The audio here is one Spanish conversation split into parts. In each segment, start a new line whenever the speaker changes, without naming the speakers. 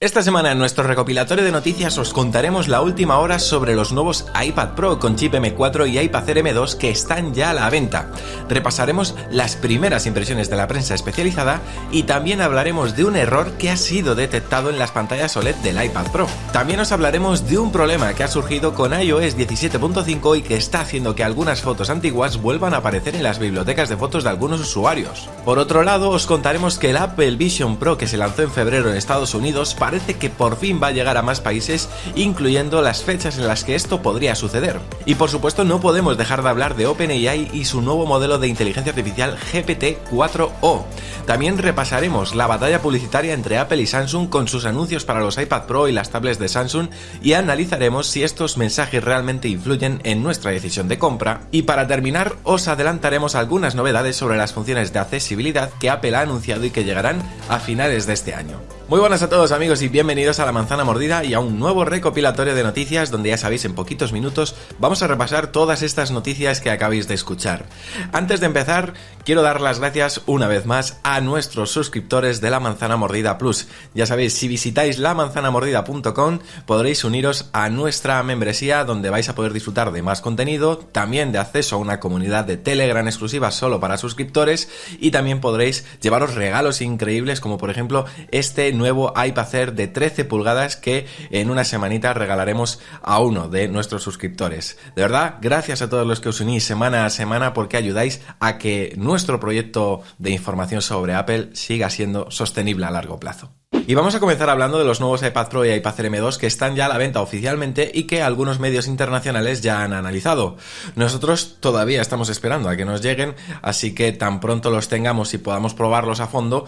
Esta semana en nuestro recopilatorio de noticias os contaremos la última hora sobre los nuevos iPad Pro con chip M4 y iPad Air M2 que están ya a la venta. Repasaremos las primeras impresiones de la prensa especializada y también hablaremos de un error que ha sido detectado en las pantallas OLED del iPad Pro. También os hablaremos de un problema que ha surgido con iOS 17.5 y que está haciendo que algunas fotos antiguas vuelvan a aparecer en las bibliotecas de fotos de algunos usuarios. Por otro lado, os contaremos que el Apple Vision Pro que se lanzó en febrero en Estados Unidos parece que por fin va a llegar a más países, incluyendo las fechas en las que esto podría suceder. Y por supuesto no podemos dejar de hablar de OpenAI y su nuevo modelo de inteligencia artificial GPT-4o. También repasaremos la batalla publicitaria entre Apple y Samsung con sus anuncios para los iPad Pro y las tablets de Samsung y analizaremos si estos mensajes realmente influyen en nuestra decisión de compra. Y para terminar, os adelantaremos algunas novedades sobre las funciones de accesibilidad que Apple ha anunciado y que llegarán a finales de este año. Muy buenas a todos amigos y bienvenidos a La Manzana Mordida y a un nuevo recopilatorio de noticias donde ya sabéis en poquitos minutos vamos a repasar todas estas noticias que acabáis de escuchar. Antes de empezar quiero dar las gracias una vez más a nuestros suscriptores de La Manzana Mordida Plus. Ya sabéis, si visitáis lamanzanamordida.com podréis uniros a nuestra membresía donde vais a poder disfrutar de más contenido, también de acceso a una comunidad de Telegram exclusiva solo para suscriptores y también podréis llevaros regalos increíbles como por ejemplo este nuevo iPad Air de 13 pulgadas que en una semanita regalaremos a uno de nuestros suscriptores. De verdad, gracias a todos los que os unís semana a semana porque ayudáis a que nuestro proyecto de información sobre Apple siga siendo sostenible a largo plazo. Y vamos a comenzar hablando de los nuevos iPad Pro y iPad Air M2 que están ya a la venta oficialmente y que algunos medios internacionales ya han analizado. Nosotros todavía estamos esperando a que nos lleguen, así que tan pronto los tengamos y podamos probarlos a fondo,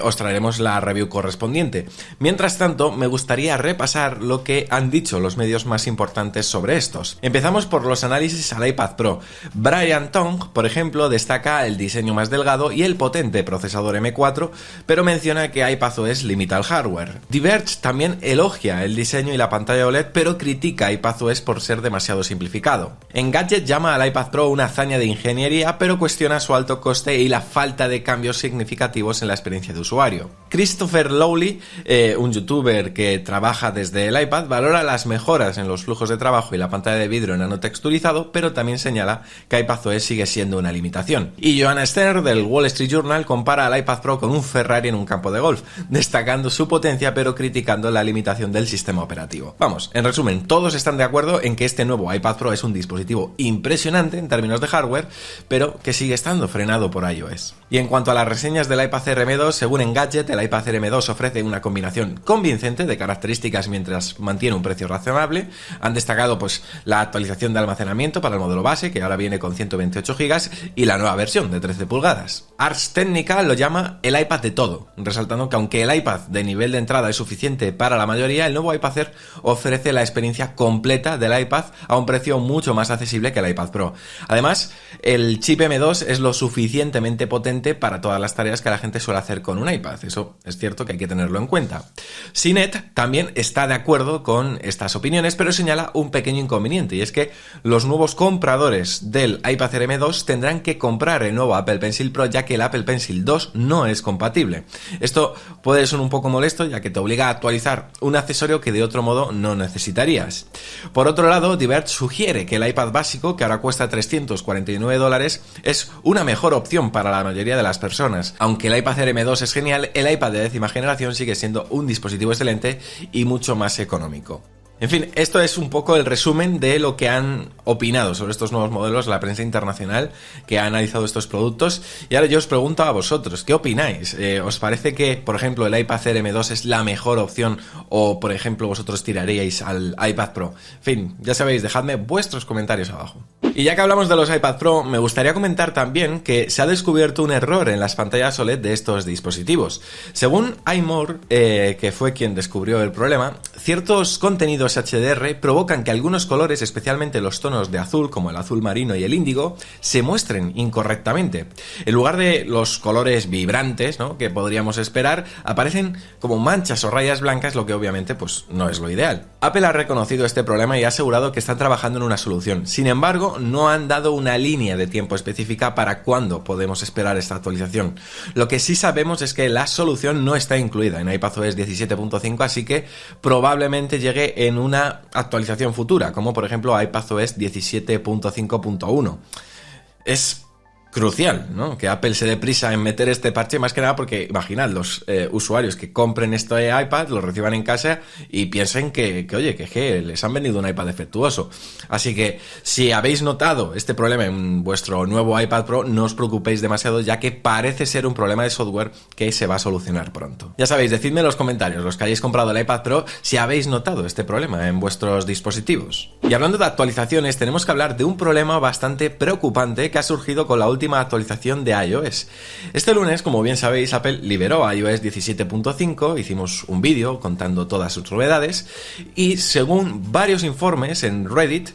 os traeremos la review correspondiente. Mientras tanto, me gustaría repasar lo que han dicho los medios más importantes sobre estos. Empezamos por los análisis al iPad Pro. Brian Tong, por ejemplo, destaca el diseño más delgado y el potente procesador M4, pero menciona que iPadOS limita el hardware. Diverge también elogia el diseño y la pantalla OLED, pero critica iPadOS por ser demasiado simplificado. Engadget llama al iPad Pro una hazaña de ingeniería, pero cuestiona su alto coste y la falta de cambios significativos en la experiencia de usuario. Christopher Lowley, un youtuber que trabaja desde el iPad, valora las mejoras en los flujos de trabajo y la pantalla de vidrio nanotexturizado, pero también señala que iPadOS sigue siendo una limitación. Y Joanna Stern del Wall Street Journal compara al iPad Pro con un Ferrari en un campo de golf, destacando su potencia pero criticando la limitación del sistema operativo. Vamos, en resumen, todos están de acuerdo en que este nuevo iPad Pro es un dispositivo impresionante en términos de hardware, pero que sigue estando frenado por iOS. Y en cuanto a las reseñas del iPad Air M2, según Engadget, el iPad Air M2 ofrece una combinación convincente de características mientras mantiene un precio razonable. Han destacado pues la actualización de almacenamiento para el modelo base, que ahora viene con 128 GB, y la nueva versión de 13 pulgadas. Ars Technica lo llama el iPad de todo, resaltando que aunque el iPad de nivel de entrada es suficiente para la mayoría, el nuevo iPad Air ofrece la experiencia completa del iPad a un precio mucho más accesible que el iPad Pro. Además, el chip M2 es lo suficientemente potente para todas las tareas que la gente suele hacer con un iPad. Eso es cierto que hay que tenerlo en cuenta. CNET también está de acuerdo con estas opiniones, pero señala un pequeño inconveniente, y es que los nuevos compradores del iPad Air M2 tendrán que comprar el nuevo Apple Pencil Pro, ya que el Apple Pencil 2 no es compatible. Esto puede ser un poco molesto, ya que te obliga a actualizar un accesorio que de otro modo no necesitarías. Por otro lado, Diverge sugiere que el iPad básico, que ahora cuesta $349, es una mejor opción para la mayoría de las personas. Aunque el iPad Air M2 es genial, el iPad de 10ª generación sigue siendo un dispositivo excelente y mucho más económico. En fin, esto es un poco el resumen de lo que han opinado sobre estos nuevos modelos la prensa internacional que ha analizado estos productos. Y ahora yo os pregunto a vosotros, ¿qué opináis? ¿Os parece que, por ejemplo, el iPad Air M2 es la mejor opción o, por ejemplo, vosotros tiraríais al iPad Pro? En fin, ya sabéis, dejadme vuestros comentarios abajo. Y ya que hablamos de los iPad Pro, me gustaría comentar también que se ha descubierto un error en las pantallas OLED de estos dispositivos. Según iMore, que fue quien descubrió el problema, ciertos contenidos HDR provocan que algunos colores, especialmente los tonos de azul, como el azul marino y el índigo, se muestren incorrectamente. En lugar de los colores vibrantes, ¿no?, que podríamos esperar, aparecen como manchas o rayas blancas, lo que obviamente pues no es lo ideal. Apple ha reconocido este problema y ha asegurado que están trabajando en una solución. Sin embargo, no han dado una línea de tiempo específica para cuándo podemos esperar esta actualización. Lo que sí sabemos es que la solución no está incluida en iPadOS 17.5, así que probablemente llegue en una actualización futura, como por ejemplo iPadOS 17.5.1. Es crucial, ¿no?, que Apple se dé prisa en meter este parche, más que nada porque, imaginad, los usuarios que compren este iPad, lo reciban en casa y piensen que les han vendido un iPad defectuoso. Así que, si habéis notado este problema en vuestro nuevo iPad Pro, no os preocupéis demasiado, ya que parece ser un problema de software que se va a solucionar pronto. Ya sabéis, decidme en los comentarios, los que hayáis comprado el iPad Pro, si habéis notado este problema en vuestros dispositivos. Y hablando de actualizaciones, tenemos que hablar de un problema bastante preocupante que ha surgido con la última actualización de iOS. Este lunes, como bien sabéis, Apple liberó iOS 17.5, hicimos un vídeo contando todas sus novedades y según varios informes en Reddit,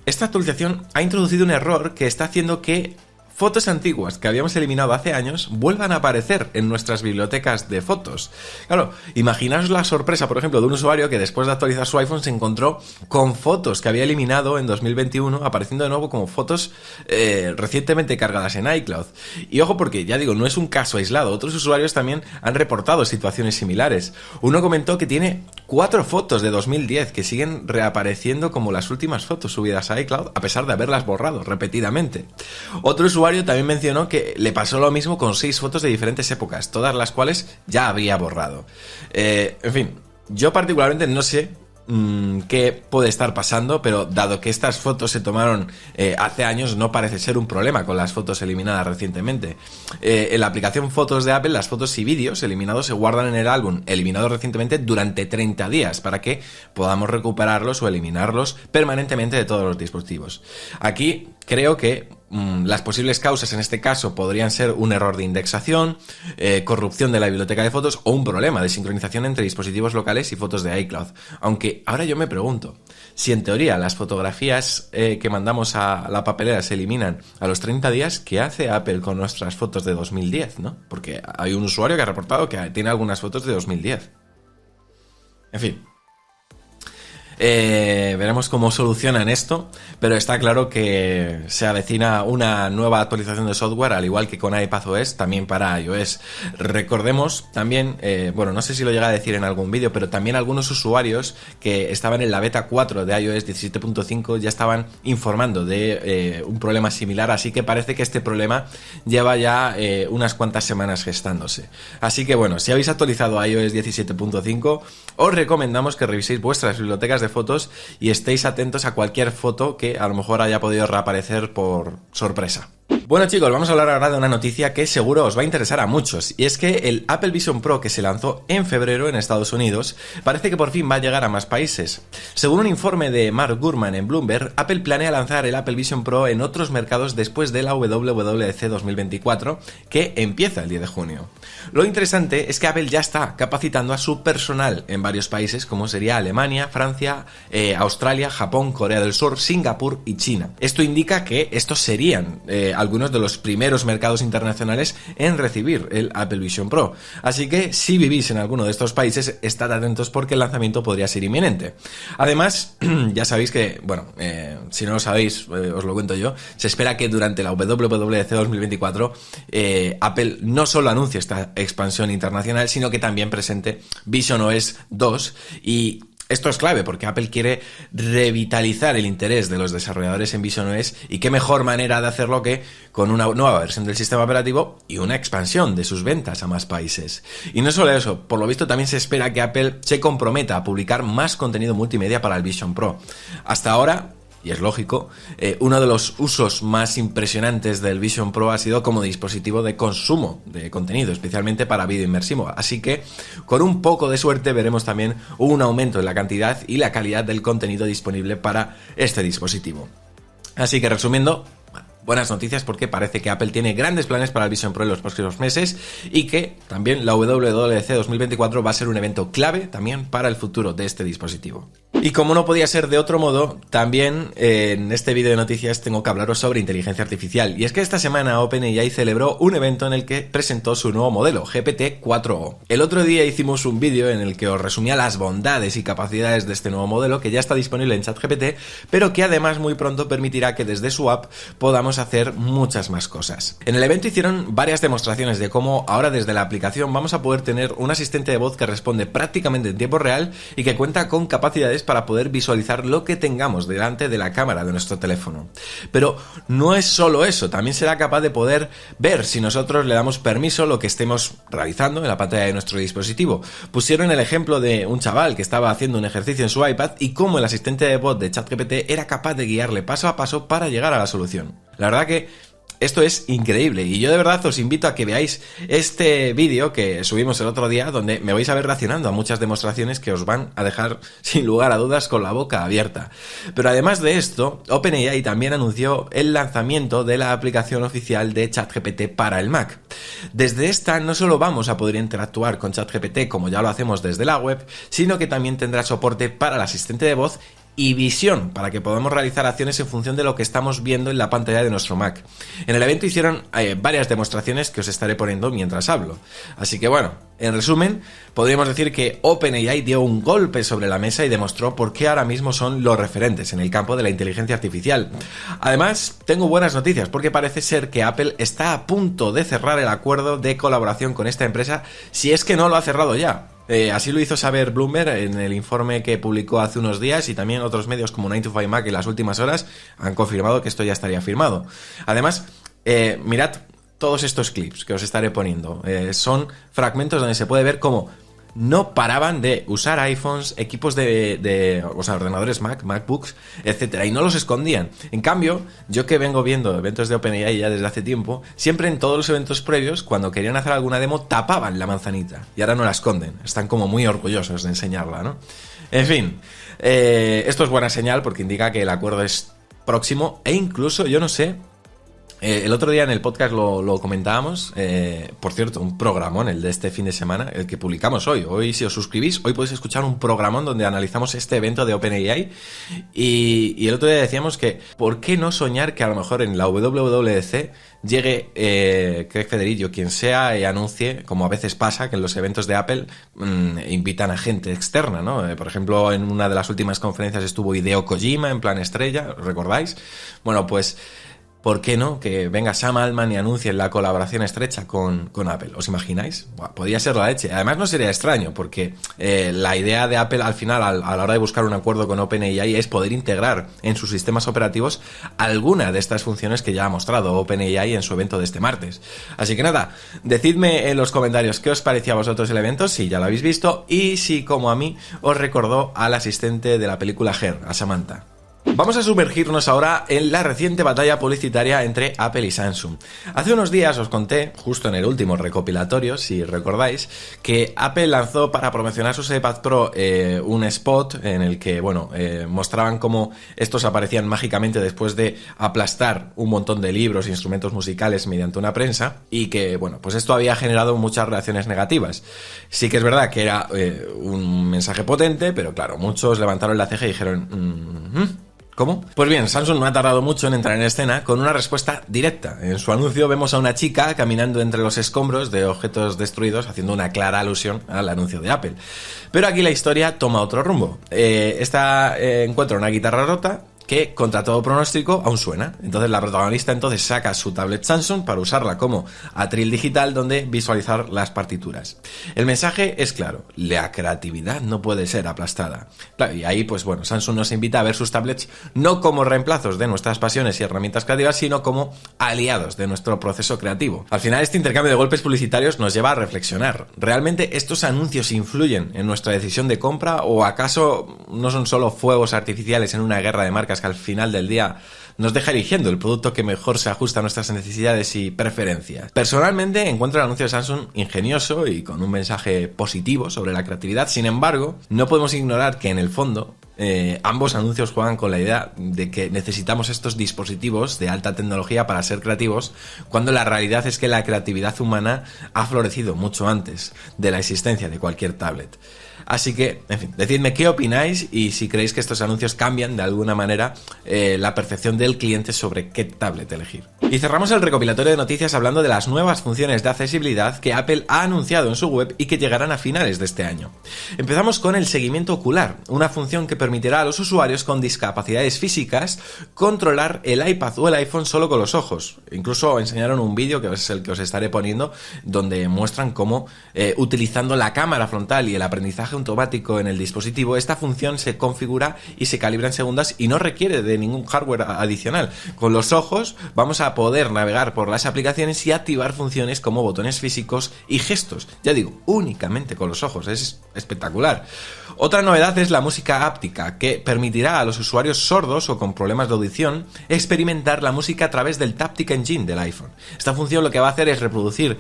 esta actualización ha introducido un error que está haciendo que fotos antiguas que habíamos eliminado hace años vuelvan a aparecer en nuestras bibliotecas de fotos. Claro, imaginaos la sorpresa, por ejemplo, de un usuario que después de actualizar su iPhone se encontró con fotos que había eliminado en 2021 apareciendo de nuevo como fotos recientemente cargadas en iCloud. Y ojo, porque ya digo, no es un caso aislado, otros usuarios también han reportado situaciones similares. Uno comentó que tiene 4 fotos de 2010 que siguen reapareciendo como las últimas fotos subidas a iCloud a pesar de haberlas borrado repetidamente. Otro usuario también mencionó que le pasó lo mismo con 6 fotos de diferentes épocas, todas las cuales ya habría borrado. En fin, yo particularmente no sé qué puede estar pasando, pero dado que estas fotos se tomaron hace años, no parece ser un problema con las fotos eliminadas recientemente. En la aplicación Fotos de Apple, las fotos y vídeos eliminados se guardan en el álbum eliminado recientemente durante 30 días para que podamos recuperarlos o eliminarlos permanentemente de todos los dispositivos. Aquí creo que las posibles causas en este caso podrían ser un error de indexación, corrupción de la biblioteca de fotos o un problema de sincronización entre dispositivos locales y fotos de iCloud. Aunque ahora yo me pregunto, si en teoría las fotografías que mandamos a la papelera se eliminan a los 30 días, ¿qué hace Apple con nuestras fotos de 2010, no? Porque hay un usuario que ha reportado que tiene algunas fotos de 2010. En fin. Veremos cómo solucionan esto, pero está claro que se avecina una nueva actualización de software, al igual que con iPadOS, también para iOS. Recordemos también, no sé si lo llega a decir en algún vídeo, pero también algunos usuarios que estaban en la beta 4 de iOS 17.5 ya estaban informando de un problema similar, así que parece que este problema lleva ya unas cuantas semanas gestándose. Así que bueno, si habéis actualizado a iOS 17.5, os recomendamos que reviséis vuestras bibliotecas de fotos y estéis atentos a cualquier foto que a lo mejor haya podido reaparecer por sorpresa. Bueno chicos, vamos a hablar ahora de una noticia que seguro os va a interesar a muchos, y es que el Apple Vision Pro que se lanzó en febrero en Estados Unidos parece que por fin va a llegar a más países. Según un informe de Mark Gurman en Bloomberg, Apple planea lanzar el Apple Vision Pro en otros mercados después de la WWDC 2024, que empieza el 10 de junio. Lo interesante es que Apple ya está capacitando a su personal en varios países como sería Alemania, Francia, Australia, Japón, Corea del Sur, Singapur y China. Esto indica que estos serían algunos de los primeros mercados internacionales en recibir el Apple Vision Pro. Así que si vivís en alguno de estos países, estad atentos porque el lanzamiento podría ser inminente. Además, ya sabéis que, si no lo sabéis, os lo cuento yo, se espera que durante la WWDC 2024 Apple no solo anuncie esta expansión internacional, sino que también presente visionOS 2 y esto es clave porque Apple quiere revitalizar el interés de los desarrolladores en visionOS y qué mejor manera de hacerlo que con una nueva versión del sistema operativo y una expansión de sus ventas a más países. Y no solo eso, por lo visto también se espera que Apple se comprometa a publicar más contenido multimedia para el Vision Pro. Hasta ahora, y es lógico, uno de los usos más impresionantes del Vision Pro ha sido como dispositivo de consumo de contenido, especialmente para vídeo inmersivo. Así que, con un poco de suerte, veremos también un aumento en la cantidad y la calidad del contenido disponible para este dispositivo. Así que, resumiendo, buenas noticias porque parece que Apple tiene grandes planes para el Vision Pro en los próximos meses y que también la WWDC 2024 va a ser un evento clave también para el futuro de este dispositivo. Y como no podía ser de otro modo, también en este vídeo de noticias tengo que hablaros sobre inteligencia artificial. Y es que esta semana OpenAI celebró un evento en el que presentó su nuevo modelo, GPT-4o. El otro día hicimos un vídeo en el que os resumía las bondades y capacidades de este nuevo modelo, que ya está disponible en ChatGPT, pero que además muy pronto permitirá que desde su app podamos hacer muchas más cosas. En el evento hicieron varias demostraciones de cómo ahora desde la aplicación vamos a poder tener un asistente de voz que responde prácticamente en tiempo real y que cuenta con capacidades para poder visualizar lo que tengamos delante de la cámara de nuestro teléfono. Pero no es solo eso, también será capaz de poder ver si nosotros le damos permiso lo que estemos realizando en la pantalla de nuestro dispositivo. Pusieron el ejemplo de un chaval que estaba haciendo un ejercicio en su iPad y cómo el asistente de voz de ChatGPT era capaz de guiarle paso a paso para llegar a la solución. La verdad que esto es increíble y yo de verdad os invito a que veáis este vídeo que subimos el otro día, donde me vais a ver reaccionando a muchas demostraciones que os van a dejar sin lugar a dudas con la boca abierta. Pero además de esto, OpenAI también anunció el lanzamiento de la aplicación oficial de ChatGPT para el Mac. Desde esta no solo vamos a poder interactuar con ChatGPT como ya lo hacemos desde la web, sino que también tendrá soporte para el asistente de voz y visión, para que podamos realizar acciones en función de lo que estamos viendo en la pantalla de nuestro Mac. En el evento hicieron varias demostraciones que os estaré poniendo mientras hablo. Así que bueno, en resumen, podríamos decir que OpenAI dio un golpe sobre la mesa y demostró por qué ahora mismo son los referentes en el campo de la inteligencia artificial. Además, tengo buenas noticias porque parece ser que Apple está a punto de cerrar el acuerdo de colaboración con esta empresa, si es que no lo ha cerrado ya. Así lo hizo saber Bloomberg en el informe que publicó hace unos días, y también otros medios como 9to5Mac en las últimas horas han confirmado que esto ya estaría firmado. Además, mirad todos estos clips que os estaré poniendo. Son fragmentos donde se puede ver cómo no paraban de usar iPhones, equipos o sea, ordenadores Mac, MacBooks, etcétera, y no los escondían. En cambio, yo que vengo viendo eventos de OpenAI ya desde hace tiempo, siempre en todos los eventos previos, cuando querían hacer alguna demo, tapaban la manzanita, y ahora no la esconden. Están como muy orgullosos de enseñarla, ¿no? En fin, esto es buena señal porque indica que el acuerdo es próximo, e incluso, yo no sé, el otro día en el podcast lo comentábamos, por cierto, un programón, el de este fin de semana, el que publicamos hoy. Hoy, si os suscribís, hoy podéis escuchar un programón donde analizamos este evento de OpenAI, y el otro día decíamos que, ¿por qué no soñar que a lo mejor en la WWDC llegue Craig Federighi, quien sea, y anuncie, como a veces pasa, que en los eventos de Apple invitan a gente externa, ¿no? Por ejemplo, en una de las últimas conferencias estuvo Hideo Kojima en plan estrella, ¿recordáis? Bueno, pues ¿por qué no? Que venga Sam Altman y anuncie la colaboración estrecha con Apple. ¿Os imagináis? Buah, podría ser la leche. Además no sería extraño, porque la idea de Apple al final, a la hora de buscar un acuerdo con OpenAI, es poder integrar en sus sistemas operativos alguna de estas funciones que ya ha mostrado OpenAI en su evento de este martes. Así que nada, decidme en los comentarios qué os parecía a vosotros el evento, si ya lo habéis visto, y si, como a mí, os recordó al asistente de la película Her, a Samantha. Vamos a sumergirnos ahora en la reciente batalla publicitaria entre Apple y Samsung. Hace unos días os conté, justo en el último recopilatorio, si recordáis, que Apple lanzó para promocionar sus iPad Pro un spot en el que, mostraban cómo estos aparecían mágicamente después de aplastar un montón de libros e instrumentos musicales mediante una prensa, y que, pues esto había generado muchas reacciones negativas. Sí que es verdad que era un mensaje potente, pero claro, muchos levantaron la ceja y dijeron ¿cómo? Pues bien, Samsung no ha tardado mucho en entrar en escena con una respuesta directa. En su anuncio vemos a una chica caminando entre los escombros de objetos destruidos, haciendo una clara alusión al anuncio de Apple. Pero aquí la historia toma otro rumbo. Esta encuentra una guitarra rota que, contra todo pronóstico, aún suena. Entonces la protagonista saca su tablet Samsung para usarla como atril digital donde visualizar las partituras. El mensaje es claro: la creatividad no puede ser aplastada. Claro, y ahí Samsung nos invita a ver sus tablets no como reemplazos de nuestras pasiones y herramientas creativas, sino como aliados de nuestro proceso creativo. Al final, este intercambio de golpes publicitarios nos lleva a reflexionar: ¿realmente estos anuncios influyen en nuestra decisión de compra, o acaso no son solo fuegos artificiales en una guerra de marcas que al final del día nos deja eligiendo el producto que mejor se ajusta a nuestras necesidades y preferencias? Personalmente encuentro el anuncio de Samsung ingenioso y con un mensaje positivo sobre la creatividad. Sin embargo, no podemos ignorar que en el fondo ambos anuncios juegan con la idea de que necesitamos estos dispositivos de alta tecnología para ser creativos, cuando la realidad es que la creatividad humana ha florecido mucho antes de la existencia de cualquier tablet. Así que, en fin, decidme qué opináis y si creéis que estos anuncios cambian de alguna manera la percepción del cliente sobre qué tablet elegir. Y cerramos el recopilatorio de noticias hablando de las nuevas funciones de accesibilidad que Apple ha anunciado en su web y que llegarán a finales de este año. Empezamos con el seguimiento ocular, una función que permitirá a los usuarios con discapacidades físicas controlar el iPad o el iPhone solo con los ojos. Incluso enseñaron un vídeo, que es el que os estaré poniendo, donde muestran cómo utilizando la cámara frontal y el aprendizaje automático en el dispositivo, esta función se configura y se calibra en segundos y no requiere de ningún hardware adicional. Con los ojos vamos a poder navegar por las aplicaciones y activar funciones como botones físicos y gestos. Ya digo, únicamente con los ojos, es espectacular. Otra novedad es la música áptica, que permitirá a los usuarios sordos o con problemas de audición experimentar la música a través del Taptic Engine del iPhone. Esta función lo que va a hacer es reproducir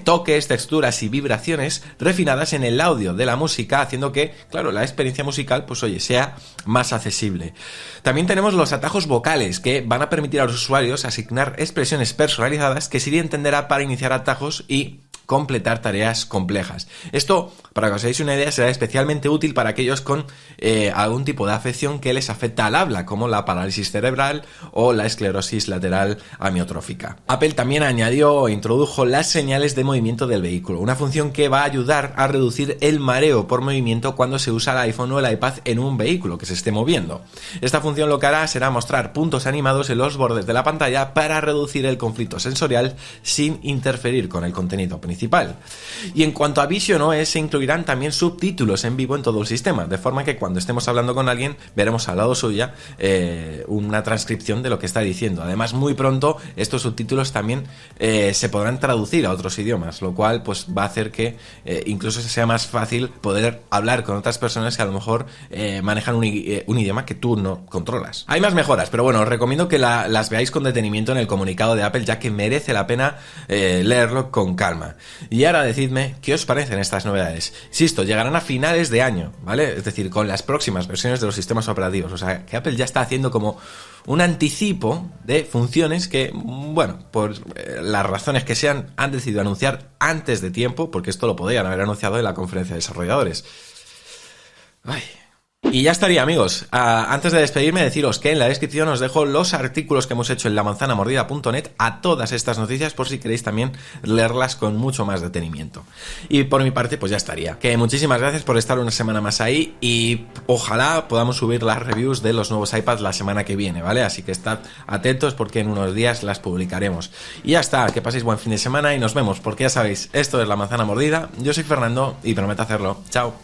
toques, texturas y vibraciones refinadas en el audio de la música, haciendo que, claro, la experiencia musical, pues oye, sea más accesible. También tenemos los atajos vocales, que van a permitir a los usuarios asignar expresiones personalizadas que Siri entenderá para iniciar atajos y completar tareas complejas. Esto, para que os hagáis una idea, será especialmente útil para aquellos con algún tipo de afección que les afecta al habla, como la parálisis cerebral o la esclerosis lateral amiotrófica. Apple también añadió o introdujo las señales de movimiento del vehículo, una función que va a ayudar a reducir el mareo por movimiento cuando se usa el iPhone o el iPad en un vehículo que se esté moviendo. Esta función lo que hará será mostrar puntos animados en los bordes de la pantalla para reducir el conflicto sensorial sin interferir con el contenido principal. Y en cuanto a visionOS, se incluirán también subtítulos en vivo en todo el sistema, de forma que cuando estemos hablando con alguien veremos al lado suya una transcripción de lo que está diciendo. Además, muy pronto estos subtítulos también se podrán traducir a otros idiomas, lo cual pues va a hacer que incluso sea más fácil poder hablar con otras personas que a lo mejor manejan un idioma que tú no controlas. Hay más mejoras, pero bueno, os recomiendo que las veáis con detenimiento en el comunicado de Apple, ya que merece la pena leerlo con calma. Y ahora decidme qué os parecen estas novedades. Insisto, llegarán a finales de año, ¿vale? Es decir, con las próximas versiones de los sistemas operativos. O sea, que Apple ya está haciendo como un anticipo de funciones que, bueno, por las razones que sean, han decidido anunciar antes de tiempo, porque esto lo podrían haber anunciado en la conferencia de desarrolladores. Ay. Y ya estaría, amigos. Antes de despedirme, deciros que en la descripción os dejo los artículos que hemos hecho en lamanzanamordida.net a todas estas noticias, por si queréis también leerlas con mucho más detenimiento. Y por mi parte, pues ya estaría. Que muchísimas gracias por estar una semana más ahí y ojalá podamos subir las reviews de los nuevos iPads la semana que viene, ¿vale? Así que estad atentos porque en unos días las publicaremos. Y ya está, que paséis buen fin de semana y nos vemos, porque ya sabéis, esto es La Manzana Mordida. Yo soy Fernando y prometo hacerlo. Chao.